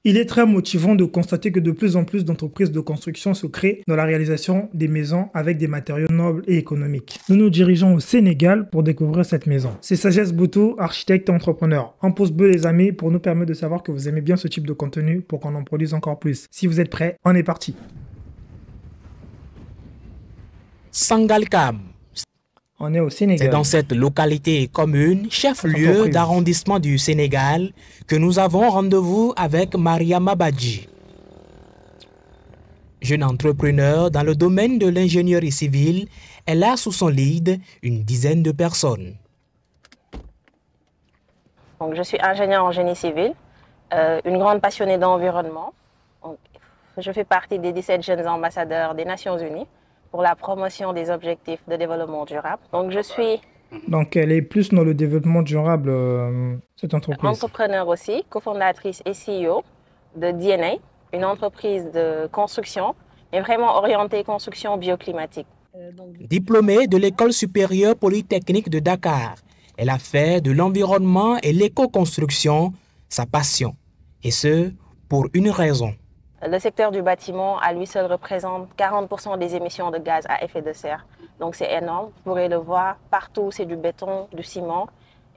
Il est très motivant de constater que de plus en plus d'entreprises de construction se créent dans la réalisation des maisons avec des matériaux nobles et économiques. Nous nous dirigeons au Sénégal pour découvrir cette maison. C'est Sagesse Boutou, architecte et entrepreneur. Un pouce bleu les amis pour nous permettre de savoir que vous aimez bien ce type de contenu pour qu'on en produise encore plus. Si vous êtes prêts, on est parti. Sangalkam. On est au C'est Sénégal. dans cette localité commune, chef-lieu d'arrondissement du Sénégal, que nous avons rendez-vous avec Mariama Badji. Jeune entrepreneur dans le domaine de l'ingénierie civile, elle a sous son lead une dizaine de personnes. Donc, je suis ingénieure en génie civil, une grande passionnée d'environnement. Je fais partie des 17 jeunes ambassadeurs des Nations Unies pour la promotion des objectifs de développement durable. Donc, je suis Donc, elle est plus dans le développement durable, cette entreprise. entrepreneur aussi, cofondatrice et CEO de DNA, une entreprise de construction, mais vraiment orientée construction bioclimatique. Diplômée de l'école supérieure polytechnique de Dakar, elle a fait de l'environnement et l'éco-construction sa passion. Et ce, pour une raison. Le secteur du bâtiment, à lui seul, représente 40% des émissions de gaz à effet de serre. Donc c'est énorme, vous pourrez le voir, partout c'est du béton, du ciment.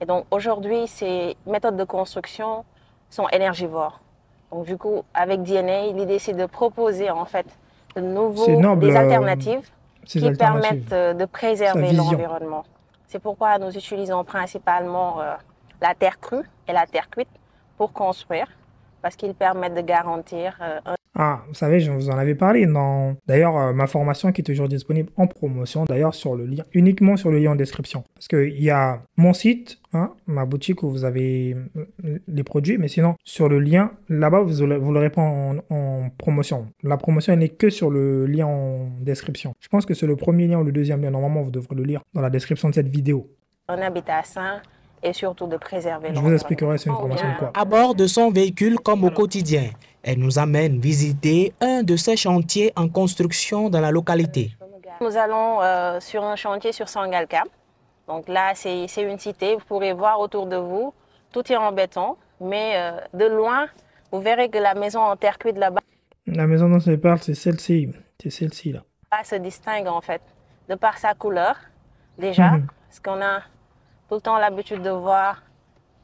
Et donc aujourd'hui, ces méthodes de construction sont énergivores. Donc du coup, avec DNA, l'idée c'est de proposer en fait des alternatives qui permettent de préserver l'environnement. C'est pourquoi nous utilisons principalement la terre crue et la terre cuite pour construire, parce qu'ils permettent de garantir Ah, vous savez, je vous en avais parlé dans, d'ailleurs, ma formation qui est toujours disponible en promotion, d'ailleurs, sur le lien, uniquement sur le lien en description. Parce qu'il y a mon site, hein, ma boutique où vous avez les produits, mais sinon, sur le lien, là-bas, vous l'aurez pas en promotion. La promotion, elle n'est que sur le lien en description. Je pense que c'est le premier lien ou le deuxième lien. Normalement, vous devrez le lire dans la description de cette vidéo. Un habitat sain et surtout de préserver l'environnement. Je vous expliquerai, c'est une formation de quoi. À bord de son véhicule comme au quotidien, elle nous amène visiter un de ces chantiers en construction dans la localité. Nous allons sur un chantier sur Sangalkam. Donc là, c'est une cité. Vous pourrez voir autour de vous, tout est en béton. Mais de loin, vous verrez que la maison en terre cuite là-bas. La maison dont je parle, c'est celle-ci. C'est celle-ci là. Se distingue en fait de par sa couleur déjà, parce qu'on a tout le temps l'habitude de voir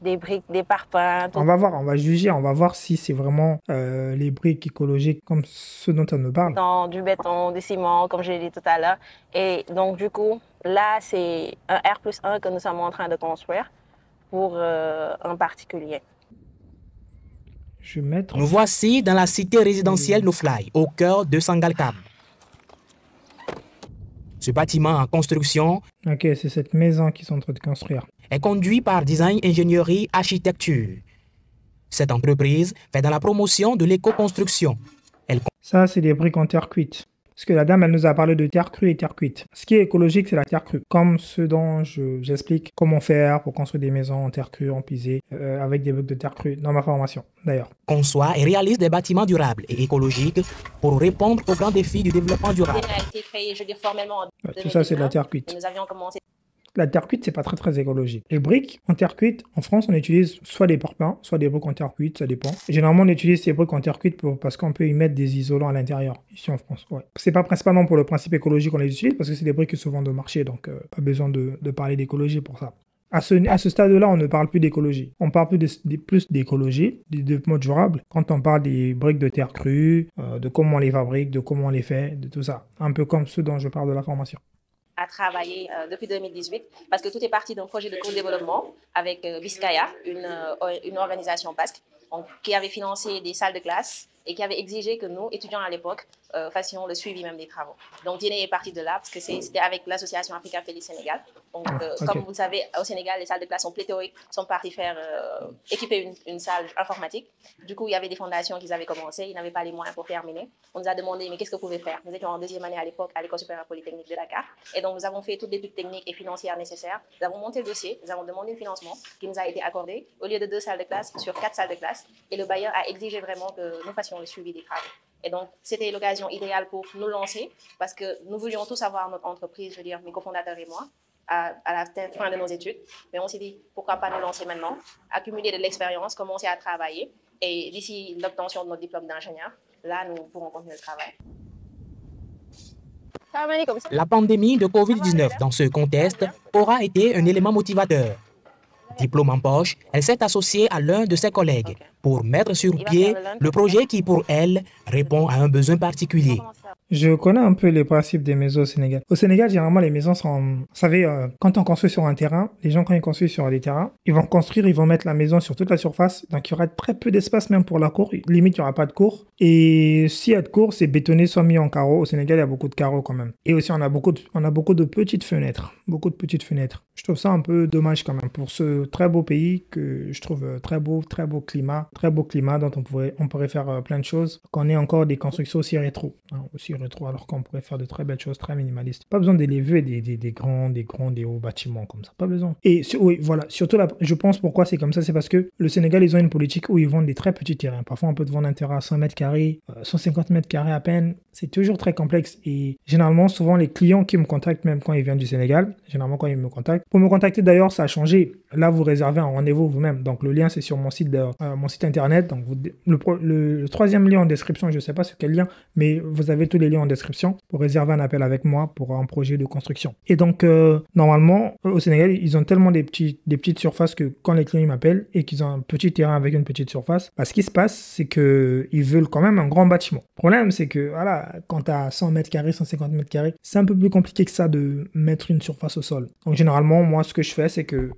des briques, des parpaings. On va voir, on va juger, on va voir si c'est vraiment les briques écologiques comme ceux dont on me parle. Dans du béton, du ciment, comme je l'ai dit tout à l'heure. Et donc du coup, là, c'est un R+1 que nous sommes en train de construire pour un particulier. Nous voici dans la cité résidentielle Nofly, au cœur de Sangalkam. Ce bâtiment en construction, ok, c'est cette maison qu'ils sont en train de construire, est conduit par Design Ingénierie Architecture. Cette entreprise fait dans la promotion de l'éco-construction. Ça, c'est des briques en terre cuite. Parce que la dame, elle nous a parlé de terre crue et terre cuite. Ce qui est écologique, c'est la terre crue. Comme ce dont j'explique comment faire pour construire des maisons en terre crue, en pisé, avec des briques de terre crue, dans ma formation, d'ailleurs. Conçoit et réalise des bâtiments durables et écologiques pour répondre aux grands défis du développement durable. Il a été créé, je veux dire, formellement en 2019. Tout ça, c'est de la terre cuite. Nous avions commencé. La terre cuite, c'est pas très écologique. Les briques en terre cuite, en France, on utilise soit des parpaings, soit des briques en terre cuite, ça dépend. Généralement, on utilise ces briques en terre cuite parce qu'on peut y mettre des isolants à l'intérieur, ici en France. Ouais. C'est pas principalement pour le principe écologique qu'on les utilise, parce que c'est des briques qui se vendent au marché, donc pas besoin de parler d'écologie pour ça. À ce stade-là, on ne parle plus d'écologie. On parle plus d'écologie, du développement durable, quand on parle des briques de terre crue, de comment on les fabrique, de comment on les fait, de tout ça. Un peu comme ceux dont je parle de la formation. À travailler depuis 2018 parce que tout est parti d'un projet de co-développement avec Biscaya, une organisation basque qui avait financé des salles de classe et qui avait exigé que nous, étudiants à l'époque, fassions le suivi même des travaux. Donc DNA est parti de là parce que c'était avec l'association Africa Félix Sénégal. Donc comme vous le savez, au Sénégal, les salles de classe sont pléthoriques, sont partis faire équiper une salle informatique. Du coup, il y avait des fondations qui avaient commencé, ils n'avaient pas les moyens pour terminer. On nous a demandé, mais qu'est-ce que vous pouvez faire? Nous étions en deuxième année à l'époque à l'école supérieure polytechnique de Dakar. Et donc, nous avons fait toutes les études techniques et financières nécessaires. Nous avons monté le dossier, nous avons demandé le financement qui nous a été accordé au lieu de 2 salles de classe sur 4 salles de classe. Et le bailleur a exigé vraiment que nous fassions le suivi des travaux. Et donc, c'était l'occasion idéale pour nous lancer parce que nous voulions tous avoir notre entreprise, je veux dire, mes cofondateurs et moi, à la fin de nos études. Mais on s'est dit, pourquoi pas nous lancer maintenant, accumuler de l'expérience, commencer à travailler Et d'ici l'obtention de notre diplôme d'ingénieur, là, nous pourrons continuer le travail. La pandémie de Covid-19 dans ce contexte aura été un élément motivateur. Diplôme en poche, elle s'est associée à l'un de ses collègues pour mettre sur pied le projet qui, pour elle, répond à un besoin particulier. Je connais un peu les principes des maisons au Sénégal. Au Sénégal, généralement, les maisons sont... Vous savez, quand on construit sur un terrain, les gens, quand ils construisent sur des terrains, ils vont construire, ils vont mettre la maison sur toute la surface. Donc, il y aura très peu d'espace même pour la cour. Limite, il n'y aura pas de cour. Et s'il y a de cour, c'est bétonné, soit mis en carreaux. Au Sénégal, il y a beaucoup de carreaux quand même. Et aussi, on a beaucoup de petites fenêtres. Beaucoup de petites fenêtres. Je trouve ça un peu dommage quand même pour ce très beau pays que je trouve très beau climat dont on pourrait faire plein de choses. Qu'on ait encore des constructions aussi rétro, alors qu'on pourrait faire de très belles choses, très minimalistes. Pas besoin d'élever des grands et hauts bâtiments comme ça. Pas besoin. Et oui, voilà. Surtout là, je pense pourquoi c'est comme ça, c'est parce que le Sénégal, ils ont une politique où ils vendent des très petits terrains. Parfois, on peut te vendre un terrain à 100 mètres carrés, 150 mètres carrés à peine. C'est toujours très complexe. Et généralement, souvent, les clients qui me contactent, même quand ils viennent du Sénégal, généralement, quand ils me contactent, pour me contacter d'ailleurs, ça a changé. Là, vous réservez un rendez-vous vous-même. Donc, le lien, c'est sur mon site internet. Donc, le troisième lien en description, je ne sais pas sur quel lien, mais vous avez tous les liens en description pour réserver un appel avec moi pour un projet de construction. Et donc, normalement, au Sénégal, ils ont tellement des petites surfaces que quand les clients m'appellent et qu'ils ont un petit terrain avec une petite surface, ce qui se passe, c'est qu'ils veulent quand même un grand bâtiment. Le problème, c'est que voilà, quand tu as 100 mètres carrés, 150 mètres carrés, c'est un peu plus compliqué que ça de mettre une surface au sol. Donc, généralement, moi, ce que je fais, c'est que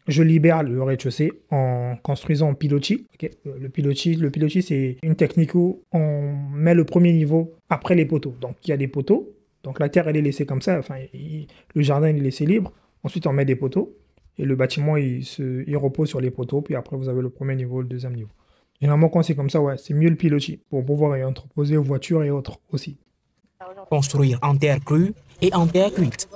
je libère le rez-de-chaussée en construisant en pilotis. Okay. Le pilotis, c'est une technique où on met le premier niveau après les poteaux. Donc, il y a des poteaux. Donc, la terre, elle est laissée comme ça. Enfin, le jardin, il est laissé libre. Ensuite, on met des poteaux. Et le bâtiment, il repose sur les poteaux. Puis après, vous avez le premier niveau, le deuxième niveau. Généralement, quand c'est comme ça, ouais, c'est mieux le pilotis pour pouvoir y entreposer aux voitures et autres aussi. Construire en terre crue et en terre cuite.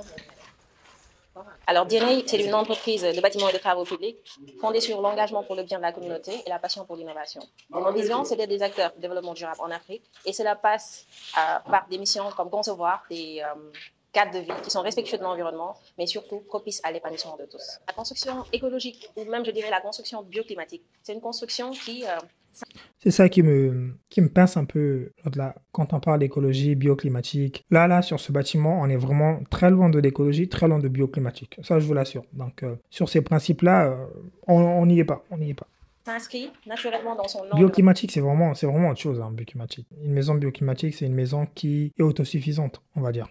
Alors, DNA, c'est une entreprise de bâtiments et de travaux publics fondée sur l'engagement pour le bien de la communauté et la passion pour l'innovation. Mon vision, c'est d'être des acteurs du développement durable en Afrique et cela passe par des missions comme concevoir des cadres de vie qui sont respectueux de l'environnement, mais surtout propices à l'épanouissement de tous. La construction écologique, ou même je dirais la construction bioclimatique, c'est une construction qui... C'est ça qui me pince un peu quand on parle d'écologie bioclimatique. Là, sur ce bâtiment, on est vraiment très loin de l'écologie, très loin de bioclimatique. Ça, je vous l'assure. Donc, sur ces principes-là, on n'y est pas. S'inscrit naturellement dans son nom. Bioclimatique, c'est vraiment autre chose, hein, bioclimatique. Une maison bioclimatique, c'est une maison qui est autosuffisante, on va dire.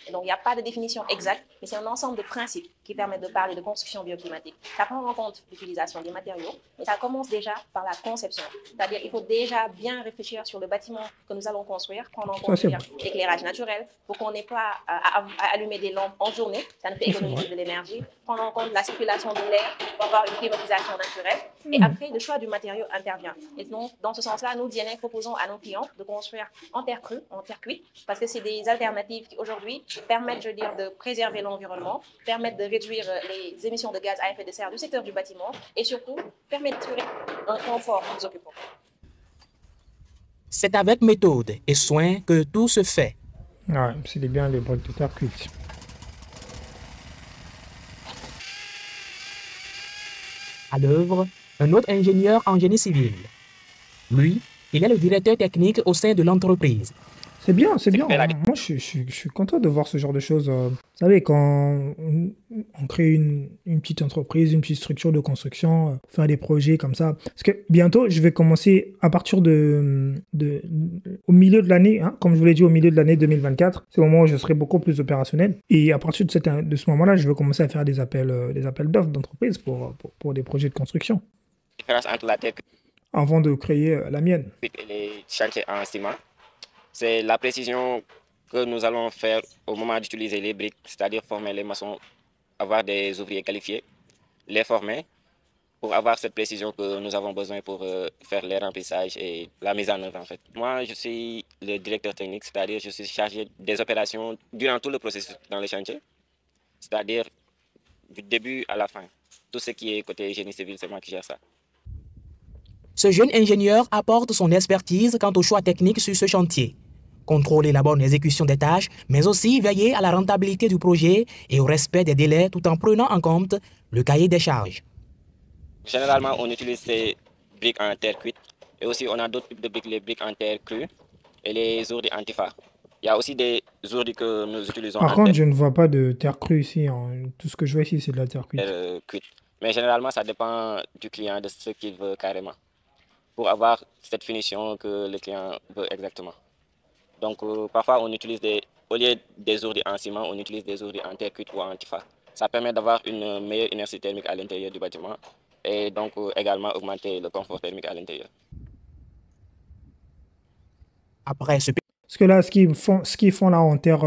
Et donc, il n'y a pas de définition exacte, mais c'est un ensemble de principes qui permettent de parler de construction bioclimatique. Ça prend en compte l'utilisation des matériaux, mais ça commence déjà par la conception. C'est-à-dire qu'il faut déjà bien réfléchir sur le bâtiment que nous allons construire, prendre en compte l'éclairage naturel pour qu'on n'ait pas à allumer des lampes en journée, ça ne fait économiser de l'énergie, prendre en compte la circulation de l'air pour avoir une climatisation naturelle. Et après, le choix du matériau intervient. Et donc, dans ce sens-là, nous, DNA, proposons à nos clients de construire en terre crue, en terre cuite, parce que c'est des alternatives qui, aujourd'hui, permettent, de préserver l'environnement, permettent de réduire les émissions de gaz à effet de serre du secteur du bâtiment et surtout, permettent d'assurer un confort aux occupants. C'est avec méthode et soin que tout se fait. Ouais, c'est bien les briques de terre cuite. À l'œuvre, un autre ingénieur en génie civil. Lui, il est le directeur technique au sein de l'entreprise. C'est bien. Moi, je suis content de voir ce genre de choses. Vous savez, quand on crée une petite entreprise, une petite structure de construction, faire des projets comme ça. Parce que bientôt, je vais commencer à partir au milieu de l'année, hein, comme je vous l'ai dit, au milieu de l'année 2024. C'est le moment où je serai beaucoup plus opérationnel. Et à partir de ce moment-là, je vais commencer à faire des appels d'offres d'entreprise pour des projets de construction. La différence entre la terre avant de créer la mienne. et les chantiers en ciment, c'est la précision que nous allons faire au moment d'utiliser les briques, c'est-à-dire former les maçons, avoir des ouvriers qualifiés, les former pour avoir cette précision que nous avons besoin pour faire les remplissages et la mise en œuvre en fait. Moi, je suis le directeur technique, c'est-à-dire je suis chargé des opérations durant tout le processus dans le chantier, c'est-à-dire du début à la fin. Tout ce qui est côté génie civil, c'est moi qui gère ça. Ce jeune ingénieur apporte son expertise quant au choix technique sur ce chantier. Contrôler la bonne exécution des tâches, mais aussi veiller à la rentabilité du projet et au respect des délais tout en prenant en compte le cahier des charges. Généralement, on utilise ces briques en terre cuite Et aussi, on a d'autres types de briques, les briques en terre crue et les ourdis antiphare. Il y a aussi des ourdis que nous utilisons Par en contre, terre je ne vois pas de terre crue ici, hein. Tout ce que je vois ici, c'est de la terre cuite. cuite. Mais généralement, ça dépend du client, de ce qu'il veut carrément, pour avoir cette finition que le client veut exactement. Donc, parfois, au lieu des ourdis en ciment, on utilise des ourdis en terre cuite ou en antiphare. Ça permet d'avoir une meilleure inertie thermique à l'intérieur du bâtiment et donc également augmenter le confort thermique à l'intérieur. Après ce Parce que là, ce qu'ils font là en terre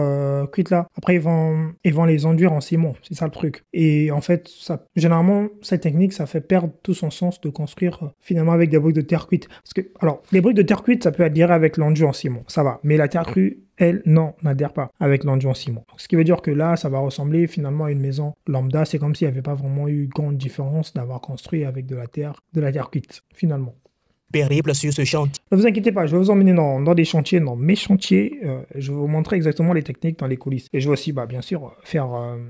cuite là, après ils vont les enduire en ciment, c'est ça le truc. Et en fait, généralement, cette technique, ça fait perdre tout son sens de construire finalement avec des briques de terre cuite. Parce que, alors, les briques de terre cuite, ça peut adhérer avec l'enduit en ciment, ça va. Mais la terre crue, elle, non, n'adhère pas avec l'enduit en ciment. Donc, ce qui veut dire que là, ça va ressembler finalement à une maison lambda. C'est comme s'il n'y avait pas vraiment eu grande différence d'avoir construit avec de la terre cuite, finalement. périple sur ce chantier. Ne vous inquiétez pas, je vais vous emmener dans des chantiers, dans mes chantiers. Je vais vous montrer exactement les techniques dans les coulisses. Et je vais aussi, bien sûr, faire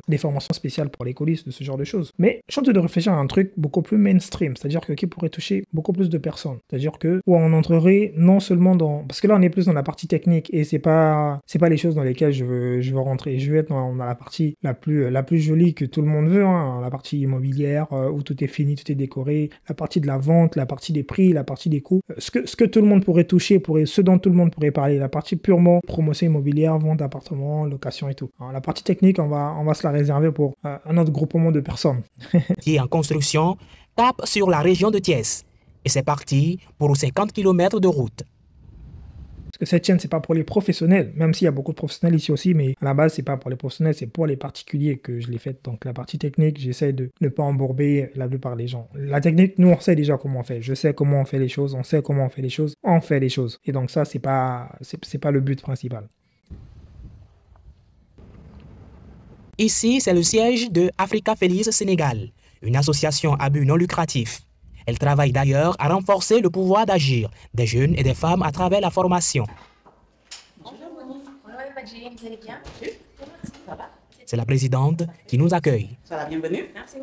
des formations spéciales pour les coulisses de ce genre de choses. Mais je suis en train de réfléchir à un truc beaucoup plus mainstream, c'est-à-dire qui pourrait toucher beaucoup plus de personnes. C'est-à-dire où on entrerait non seulement dans... Parce que là, on est plus dans la partie technique et c'est pas les choses dans lesquelles je veux rentrer. Je veux être dans la partie la plus jolie que tout le monde veut, hein, la partie immobilière où tout est fini, tout est décoré, la partie de la vente, la partie des prix, la partie des coûts, ce que tout le monde pourrait toucher, ce dont tout le monde pourrait parler, la partie purement promotion immobilière, vente d'appartements, location et tout. Alors, la partie technique, on va se la réserver pour un autre groupement de personnes. Qui est en construction tape sur la région de Thiès. Et c'est parti pour 50 km de route. Parce que cette chaîne, c'est pas pour les professionnels, même s'il y a beaucoup de professionnels ici aussi, mais à la base, c'est pas pour les professionnels, c'est pour les particuliers que je l'ai faite. Donc la partie technique, j'essaie de ne pas embourber la plupart des gens. La technique, nous, on sait déjà comment on fait. Je sais comment on fait les choses, on sait comment on fait les choses, on fait les choses. Et donc ça, c'est pas le but principal. Ici, c'est le siège de Africa Feliz Sénégal, une association à but non lucratif. Elle travaille d'ailleurs à renforcer le pouvoir d'agir des jeunes et des femmes à travers la formation. Bonjour, vous allez bien? Ça va? C'est la présidente qui nous accueille. Ça va, bienvenue. Merci.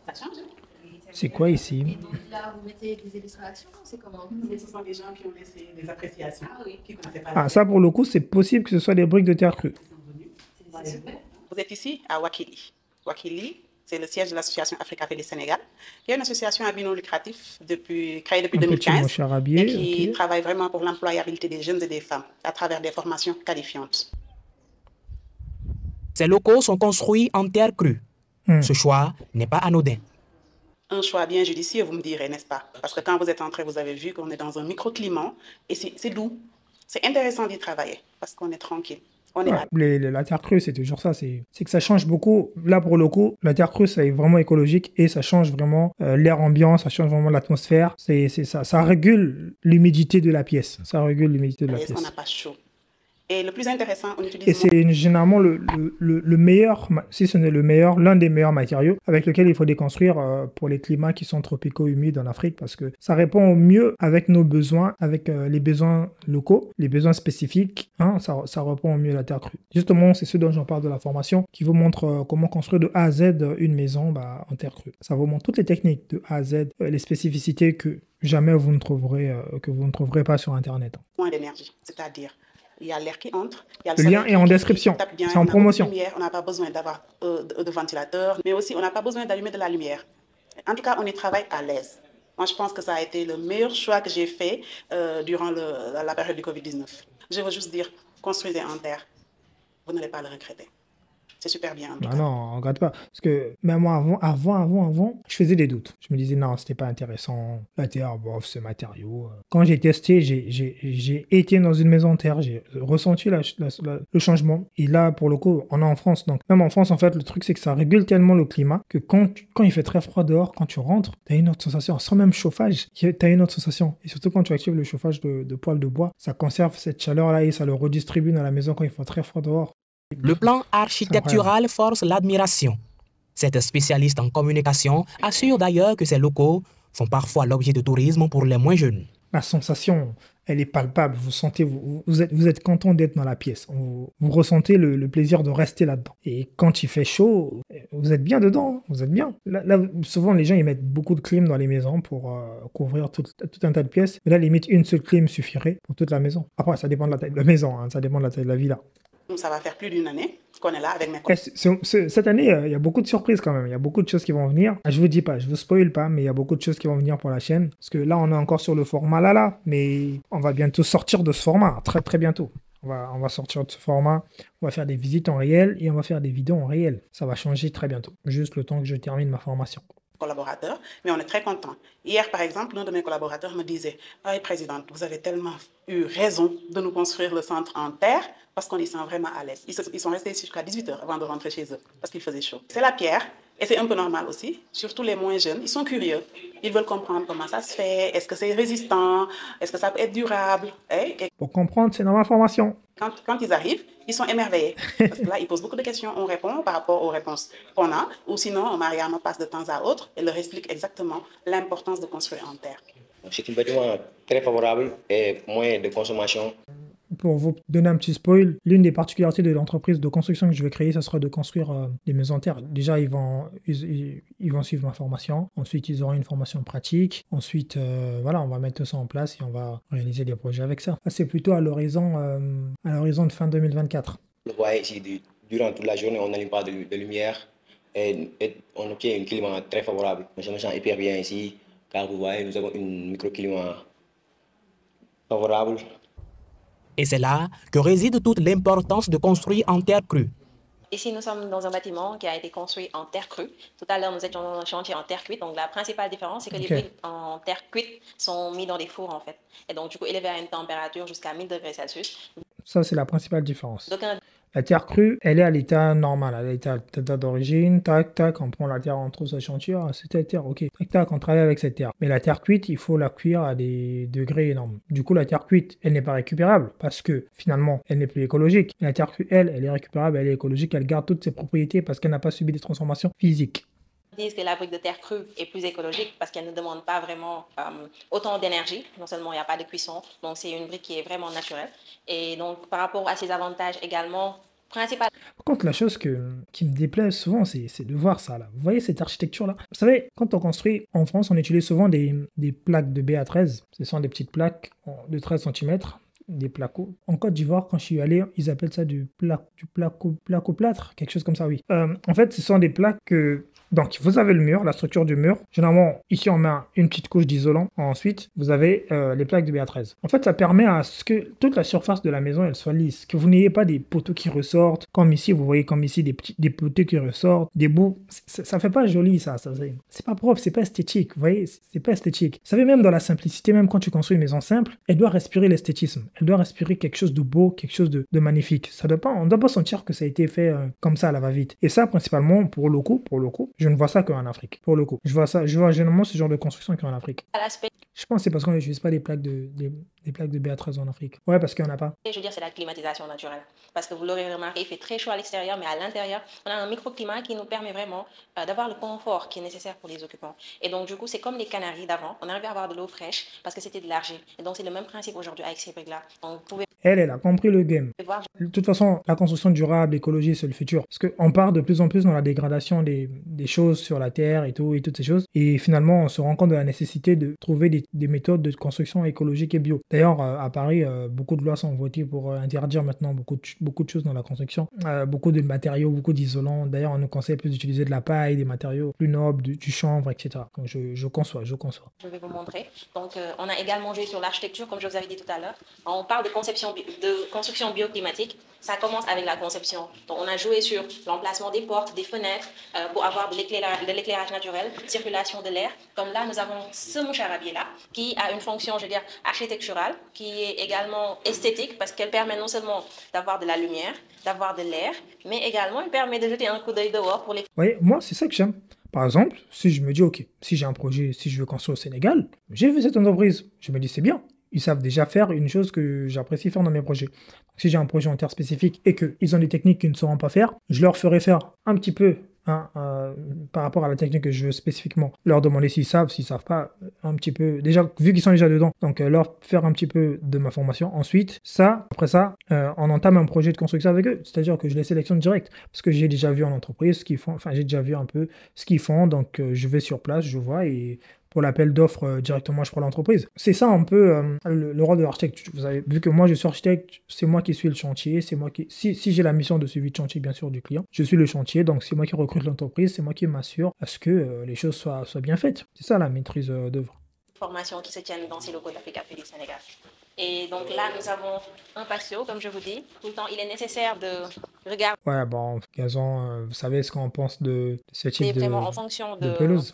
Ça change. C'est quoi ici? Et donc là, vous mettez des illustrations, c'est comment? Ce sont des gens qui ont laissé des appréciations. Ah oui. Qui connaissaient pas Ah, ça pour le coup, c'est possible que ce soit des briques de terre crue. C'est super. Vous êtes ici à Wakili. Wakili, c'est le siège de l'association Africa Feliz Sénégal, qui est une association à but non lucratif créée depuis Un petit 2015 moche arabier, et qui ok. travaille vraiment pour l'employabilité des jeunes et des femmes à travers des formations qualifiantes. Ces locaux sont construits en terre crue. Ce choix n'est pas anodin. Un choix bien judicieux, vous me direz, n'est-ce pas? Parce que quand vous êtes entré, vous avez vu qu'on est dans un microclimat et c'est doux. C'est intéressant d'y travailler parce qu'on est tranquille. On est Ouais, la terre crue, c'est toujours ça. C'est que ça change beaucoup. Là, pour le coup, la terre crue, c'est vraiment écologique et ça change vraiment l'air ambiant, ça change vraiment l'atmosphère. C'est ça. Ça régule l'humidité de la pièce. Ça régule l'humidité de la pièce. on n'a pas chaud. Et le plus intéressant, on utilise... Et c'est généralement le meilleur, si ce n'est le meilleur, l'un des meilleurs matériaux avec lequel il faut déconstruire pour les climats qui sont tropicaux humides en Afrique parce que ça répond au mieux avec nos besoins, avec les besoins locaux, les besoins spécifiques. Hein, ça répond au mieux à la terre crue. Justement, c'est ce dont j'en parle de la formation qui vous montre comment construire de A à Z une maison en terre crue. Ça vous montre toutes les techniques de A à Z, les spécificités que jamais vous ne trouverez pas sur Internet. Moins d'énergie, c'est-à-dire... Il y a l'air qui entre. Il y a le lien est en description. C'est en promotion. On n'a pas besoin d'avoir de ventilateur, mais aussi on n'a pas besoin d'allumer de la lumière. En tout cas, on y travaille à l'aise. Moi, je pense que ça a été le meilleur choix que j'ai fait durant la période du Covid-19. Je veux juste dire, construisez en terre. Vous n'allez pas le regretter. C'est super bien. Non, on regarde pas. Parce que même moi, avant, je faisais des doutes. Je me disais, non, c'était pas intéressant. La terre, bof, ce matériau. Quand j'ai testé, j'ai été dans une maison en terre, j'ai ressenti le changement. Et là, pour le coup, on est en France. Donc, même en France, en fait, le truc, c'est que ça régule tellement le climat que quand il fait très froid dehors, quand tu rentres, tu as une autre sensation. Sans même chauffage, tu as une autre sensation. Et surtout quand tu actives le chauffage de poêle de bois, ça conserve cette chaleur-là et ça le redistribue dans la maison quand il fait très froid dehors. Le plan architectural force l'admiration. Cette spécialiste en communication assure d'ailleurs que ces locaux font parfois l'objet de tourisme pour les moins jeunes. La sensation, elle est palpable. Vous sentez, vous êtes content d'être dans la pièce. Vous ressentez le plaisir de rester là-dedans. Et quand il fait chaud, vous êtes bien dedans. Vous êtes bien. Là, souvent, les gens, ils mettent beaucoup de clim dans les maisons pour couvrir tout un tas de pièces. Mais là, limite, une seule clim suffirait pour toute la maison. Après, ça dépend de la taille de la maison. Hein, ça dépend de la taille de la villa. Ça va faire plus d'une année qu'on est là avec mes collègues. Cette année, il y a beaucoup de surprises quand même. Il y a beaucoup de choses qui vont venir. Je vous dis pas, je vous spoil pas, mais il y a beaucoup de choses qui vont venir pour la chaîne. Parce que là, on est encore sur le format là, mais on va bientôt sortir de ce format, très très bientôt. On va sortir de ce format, on va faire des visites en réel et on va faire des vidéos en réel. Ça va changer très bientôt, juste le temps que je termine ma formation. Collaborateurs, mais on est très contents. Hier, par exemple, l'un de mes collaborateurs me disait « Ah, Présidente, vous avez tellement eu raison de nous construire le centre en terre parce qu'on y sent vraiment à l'aise. » Ils sont restés ici jusqu'à 18 h avant de rentrer chez eux parce qu'il faisait chaud. C'est la pierre et c'est un peu normal aussi, surtout les moins jeunes. Ils sont curieux, ils veulent comprendre comment ça se fait, est-ce que c'est résistant, est-ce que ça peut être durable. Et pour comprendre, c'est dans ma formation. Quand ils arrivent, ils sont émerveillés. Parce que là, ils posent beaucoup de questions, on répond par rapport aux réponses qu'on a. Ou sinon, Mariama passe de temps à autre et leur explique exactement l'importance de construire en terre. C'est un bâtiment très favorable et moins de consommation. Pour vous donner un petit spoil, l'une des particularités de l'entreprise de construction que je vais créer, ça sera de construire des maisons en terre. Déjà, ils vont suivre ma formation. Ensuite, ils auront une formation pratique. Ensuite, voilà, on va mettre tout ça en place et on va réaliser des projets avec ça. C'est plutôt à l'horizon de fin 2024. Vous voyez ici, durant toute la journée, on n'allume pas de lumière et on obtient un climat très favorable. Je me sens hyper bien ici, car vous voyez, nous avons un microclimat favorable. Et c'est là que réside toute l'importance de construire en terre crue. Ici, nous sommes dans un bâtiment qui a été construit en terre crue. Tout à l'heure, nous étions dans un chantier en terre cuite. Donc, la principale différence, c'est que les briques en terre cuite sont mis dans des fours, en fait. Et donc, du coup, élevés à une température jusqu'à 1000 degrés Celsius. Ça, c'est la principale différence. Donc, la terre crue, elle est à l'état normal, à l'état d'origine. Tac, tac, on prend la terre, on trouve sa chantier. Ah, c'est cette terre, ok. Tac, tac, on travaille avec cette terre. Mais la terre cuite, il faut la cuire à des degrés énormes. Du coup, la terre cuite, elle n'est pas récupérable parce que finalement, elle n'est plus écologique. La terre crue, elle est récupérable, elle est écologique, elle garde toutes ses propriétés parce qu'elle n'a pas subi des transformations physiques. Disent que la brique de terre crue est plus écologique parce qu'elle ne demande pas vraiment autant d'énergie. Non seulement il n'y a pas de cuisson, donc c'est une brique qui est vraiment naturelle. Et donc par rapport à ses avantages également, principalement... Par contre, la chose qui me déplaît souvent, c'est de voir ça là. Vous voyez cette architecture là? Vous savez, quand on construit en France, on utilise souvent des plaques de BA13. Ce sont des petites plaques de 13 cm. Des placos. En Côte d'Ivoire, quand je suis allé, ils appellent ça du placo-plâtre, quelque chose comme ça, oui. En fait, ce sont des plaques que... Donc, vous avez le mur, la structure du mur. Généralement, ici, on met une petite couche d'isolant. Ensuite, vous avez les plaques de BA13. En fait, ça permet à ce que toute la surface de la maison, elle soit lisse. Que vous n'ayez pas des poteaux qui ressortent. Comme ici, vous voyez comme ici, des poteaux qui ressortent. Des bouts. Ça fait pas joli, ça. C'est pas propre, c'est pas esthétique. Vous voyez, c'est pas esthétique. Vous savez, même dans la simplicité, même quand tu construis une maison simple, elle doit respirer l'esthétisme. Elle doit respirer quelque chose de beau, quelque chose de magnifique. On ne doit pas sentir que ça a été fait comme ça à la va-vite. Et ça, principalement, pour le coup, je ne vois ça qu'en Afrique, pour le coup. Je vois généralement ce genre de construction qu'en Afrique. Je pense que c'est parce qu'on n'utilise pas des plaques de BA13 en Afrique. Ouais, parce qu'il n'y en a pas. Je veux dire, c'est la climatisation naturelle. Parce que vous l'aurez remarqué, il fait très chaud à l'extérieur, mais à l'intérieur, on a un microclimat qui nous permet vraiment d'avoir le confort qui est nécessaire pour les occupants. Et donc, du coup, c'est comme les Canaries d'avant. On arrivait à avoir de l'eau fraîche parce que c'était de l'argile. Et donc, c'est le même principe aujourd'hui avec ces briques-là. Donc, vous pouvez... Elle a compris le game. De toute façon, la construction durable, l'écologie, c'est le futur. Parce qu'on part de plus en plus dans la dégradation des choses sur la terre et toutes ces choses. Et finalement, on se rend compte de la nécessité de trouver des méthodes de construction écologique et bio. D'ailleurs, à Paris, beaucoup de lois sont votées pour interdire maintenant beaucoup de choses dans la construction. Beaucoup de matériaux, beaucoup d'isolants. D'ailleurs, on nous conseille plus d'utiliser de la paille, des matériaux plus nobles, du chanvre, etc. Donc, je conçois. Je vais vous montrer. Donc, on a également joué sur l'architecture, comme je vous avais dit tout à l'heure. On parle de construction bioclimatique. Ça commence avec la conception. Donc, on a joué sur l'emplacement des portes, des fenêtres, pour avoir de l'éclairage naturel, circulation de l'air. Comme là, nous avons ce moucharabier-là, qui a une fonction, je veux dire, architecturale, qui est également esthétique, parce qu'elle permet non seulement d'avoir de la lumière, d'avoir de l'air, mais également, elle permet de jeter un coup d'œil dehors pour les... Oui, moi, c'est ça que j'aime. Par exemple, si je me dis, OK, si j'ai un projet, si je veux construire au Sénégal, j'ai vu cette entreprise, je me dis, c'est bien. Ils savent déjà faire une chose que j'apprécie faire dans mes projets. Donc, si j'ai un projet en terre spécifique et qu'ils ont des techniques qu'ils ne sauront pas faire, je leur ferai faire un petit peu hein, par rapport à la technique que je veux spécifiquement. Leur demander s'ils savent pas, un petit peu. Déjà, vu qu'ils sont déjà dedans, donc leur faire un petit peu de ma formation. Ensuite, après ça, on entame un projet de construction avec eux. C'est-à-dire que je les sélectionne direct. Parce que j'ai déjà vu en entreprise ce qu'ils font. Enfin, j'ai déjà vu un peu ce qu'ils font. Donc, je vais sur place, je vois et pour l'appel d'offres, directement, je prends l'entreprise. C'est ça un peu le rôle de l'architecte. Vous avez vu que moi, je suis architecte, c'est moi qui suis le chantier, c'est moi qui... Si j'ai la mission de suivi de chantier, bien sûr, du client, je suis le chantier, donc c'est moi qui recrute l'entreprise, c'est moi qui m'assure à ce que les choses soient bien faites. C'est ça la maîtrise d'œuvre. Formations qui se tiennent dans ces locaux d'Africa du Sénégal. Et donc là, nous avons un patio, comme je vous dis. Tout le temps, il est nécessaire de regarder. Ouais, bon, Gazon, vous savez ce qu'on pense de ce type vraiment en fonction de pelouse.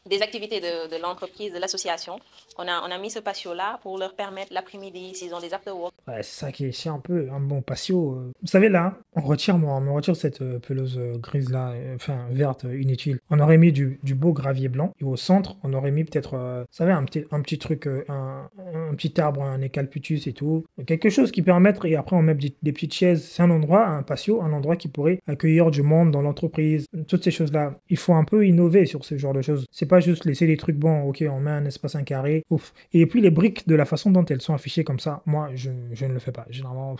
Des activités de l'entreprise, de l'association. On a mis ce patio-là pour leur permettre l'après-midi, s'ils ont des after-work. Ouais, c'est ça qui est chiant un peu, un bon patio. Vous savez, là, on me retire cette pelouse grise-là, enfin verte, inutile. On aurait mis du beau gravier blanc. Et au centre, on aurait mis peut-être, vous savez, un petit truc, un petit arbre, un eucalyptus et tout. Quelque chose qui permette, et après on met des petites chaises. C'est un patio, un endroit qui pourrait accueillir du monde dans l'entreprise. Toutes ces choses-là. Il faut un peu innover sur ce genre de choses. C'est pas juste laisser les trucs bons, ok, on met un espace, un carré, ouf. Et puis les briques, de la façon dont elles sont affichées comme ça, moi, je ne le fais pas. Généralement,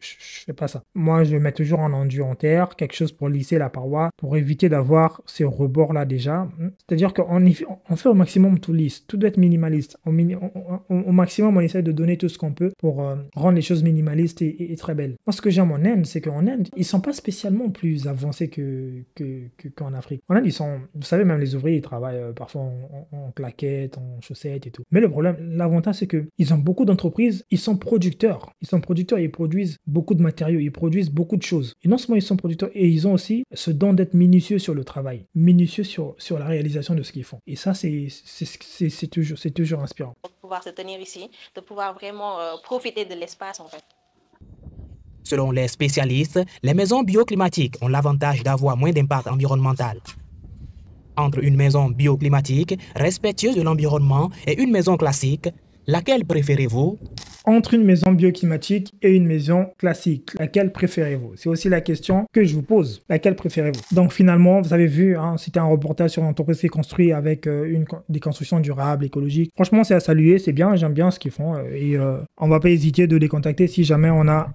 je fais pas ça. Moi, je mets toujours un enduit en terre, quelque chose pour lisser la paroi, pour éviter d'avoir ces rebords-là déjà. C'est-à-dire qu'on fait au maximum tout lisse, tout doit être minimaliste. Au maximum, on essaie de donner tout ce qu'on peut pour rendre les choses minimalistes et très belles. Moi, ce que j'aime en Inde, c'est qu'en Inde, ils sont pas spécialement plus avancés qu'en Afrique. En Inde, vous savez, même les ouvriers, ils travaillent parfois en claquettes, en chaussettes et tout. Mais le problème, l'avantage, c'est qu'ils ont beaucoup d'entreprises, ils sont producteurs. Ils produisent beaucoup de matériaux, ils produisent beaucoup de choses. Et non seulement ils sont producteurs, et ils ont aussi ce don d'être minutieux sur le travail, minutieux sur la réalisation de ce qu'ils font. Et ça, c'est toujours inspirant. De pouvoir se tenir ici, de pouvoir vraiment profiter de l'espace, en fait. Selon les spécialistes, les maisons bioclimatiques ont l'avantage d'avoir moins d'impact environnemental. Entre une maison bioclimatique, respectueuse de l'environnement, et une maison classique, laquelle préférez-vous? Entre une maison bioclimatique et une maison classique, laquelle préférez-vous? C'est aussi la question que je vous pose. Laquelle préférez-vous? Donc finalement, vous avez vu, c'était un reportage sur une entreprise qui construit avec des constructions durables, écologiques. Franchement, c'est à saluer, c'est bien, j'aime bien ce qu'ils font. Et on ne va pas hésiter de les contacter si jamais on a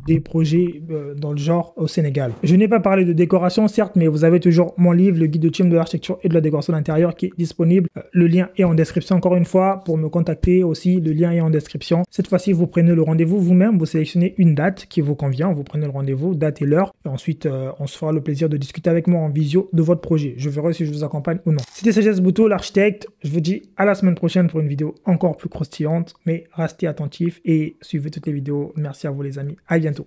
des projets dans le genre au Sénégal. Je n'ai pas parlé de décoration, certes, mais vous avez toujours mon livre, le guide de team de l'architecture et de la décoration d'intérieur qui est disponible. Le lien est en description. Encore une fois, pour me contacter aussi, le lien est en description. Cette fois-ci, vous prenez le rendez-vous vous-même, vous sélectionnez une date qui vous convient, vous prenez le rendez-vous, date et l'heure, et ensuite, on se fera le plaisir de discuter avec moi en visio de votre projet. Je verrai si je vous accompagne ou non. C'était Sagesse Bouteau, l'architecte. Je vous dis à la semaine prochaine pour une vidéo encore plus croustillante, mais restez attentifs et suivez toutes les vidéos. Merci à vous les amis, à bientôt.